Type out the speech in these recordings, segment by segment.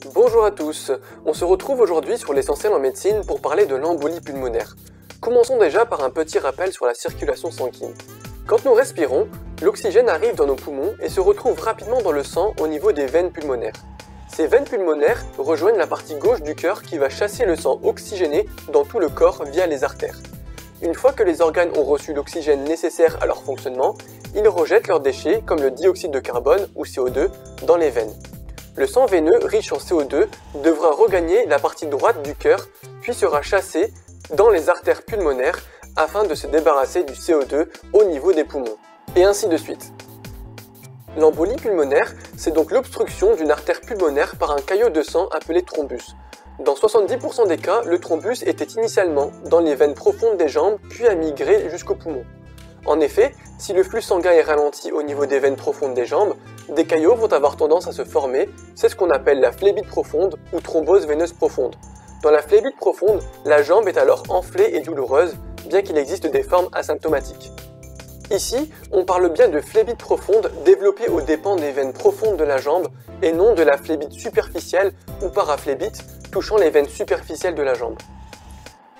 Bonjour à tous, on se retrouve aujourd'hui sur l'essentiel en médecine pour parler de l'embolie pulmonaire. Commençons déjà par un petit rappel sur la circulation sanguine. Quand nous respirons, l'oxygène arrive dans nos poumons et se retrouve rapidement dans le sang au niveau des veines pulmonaires. Ces veines pulmonaires rejoignent la partie gauche du cœur qui va chasser le sang oxygéné dans tout le corps via les artères. Une fois que les organes ont reçu l'oxygène nécessaire à leur fonctionnement, ils rejettent leurs déchets comme le dioxyde de carbone ou CO2 dans les veines. Le sang veineux riche en CO2 devra regagner la partie droite du cœur puis sera chassé dans les artères pulmonaires afin de se débarrasser du CO2 au niveau des poumons, et ainsi de suite. L'embolie pulmonaire, c'est donc l'obstruction d'une artère pulmonaire par un caillot de sang appelé thrombus. Dans 70% des cas, le thrombus était initialement dans les veines profondes des jambes puis a migré jusqu'aux poumons. En effet, si le flux sanguin est ralenti au niveau des veines profondes des jambes, des caillots vont avoir tendance à se former, c'est ce qu'on appelle la phlébite profonde ou thrombose veineuse profonde. Dans la phlébite profonde, la jambe est alors enflée et douloureuse, bien qu'il existe des formes asymptomatiques. Ici, on parle bien de phlébite profonde développée aux dépens des veines profondes de la jambe et non de la phlébite superficielle ou paraphlébite touchant les veines superficielles de la jambe.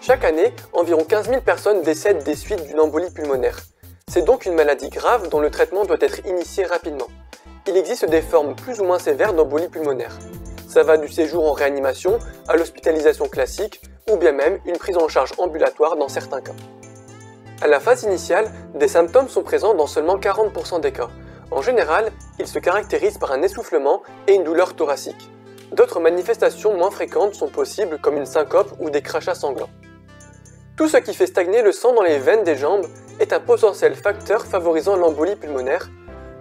Chaque année, environ 15 000 personnes décèdent des suites d'une embolie pulmonaire. C'est donc une maladie grave dont le traitement doit être initié rapidement. Il existe des formes plus ou moins sévères d'embolie pulmonaire. Ça va du séjour en réanimation à l'hospitalisation classique ou bien même une prise en charge ambulatoire dans certains cas. À la phase initiale, des symptômes sont présents dans seulement 40% des cas. En général, ils se caractérisent par un essoufflement et une douleur thoracique. D'autres manifestations moins fréquentes sont possibles comme une syncope ou des crachats sanglants. Tout ce qui fait stagner le sang dans les veines des jambes est un potentiel facteur favorisant l'embolie pulmonaire,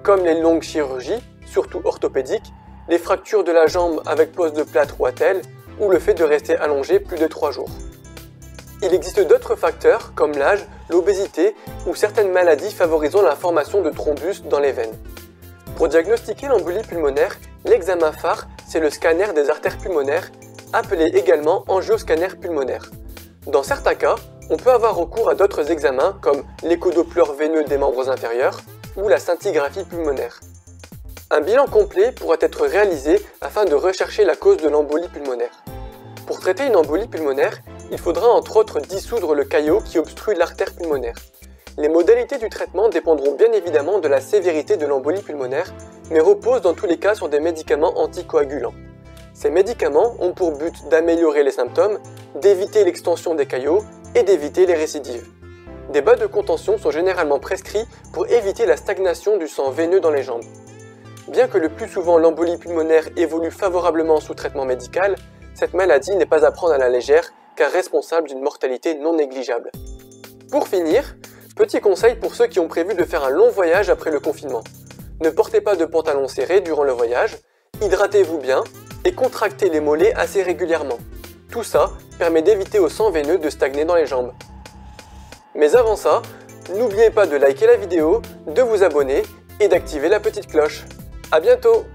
comme les longues chirurgies, surtout orthopédiques, les fractures de la jambe avec pose de plâtre ou attelle, ou le fait de rester allongé plus de 3 jours. Il existe d'autres facteurs comme l'âge, l'obésité ou certaines maladies favorisant la formation de thrombus dans les veines. Pour diagnostiquer l'embolie pulmonaire, l'examen phare, c'est le scanner des artères pulmonaires, appelé également angioscanner pulmonaire. Dans certains cas, on peut avoir recours à d'autres examens comme l'échodoppler veineux des membres inférieurs ou la scintigraphie pulmonaire. Un bilan complet pourra être réalisé afin de rechercher la cause de l'embolie pulmonaire. Pour traiter une embolie pulmonaire, il faudra entre autres dissoudre le caillot qui obstrue l'artère pulmonaire. Les modalités du traitement dépendront bien évidemment de la sévérité de l'embolie pulmonaire, mais reposent dans tous les cas sur des médicaments anticoagulants. Ces médicaments ont pour but d'améliorer les symptômes, d'éviter l'extension des caillots et d'éviter les récidives. Des bas de contention sont généralement prescrits pour éviter la stagnation du sang veineux dans les jambes. Bien que le plus souvent l'embolie pulmonaire évolue favorablement sous traitement médical, cette maladie n'est pas à prendre à la légère car responsable d'une mortalité non négligeable. Pour finir, petit conseil pour ceux qui ont prévu de faire un long voyage après le confinement. Ne portez pas de pantalon serré durant le voyage, hydratez-vous bien et contractez les mollets assez régulièrement. Tout ça permet d'éviter au sang veineux de stagner dans les jambes. Mais avant ça, n'oubliez pas de liker la vidéo, de vous abonner et d'activer la petite cloche. À bientôt!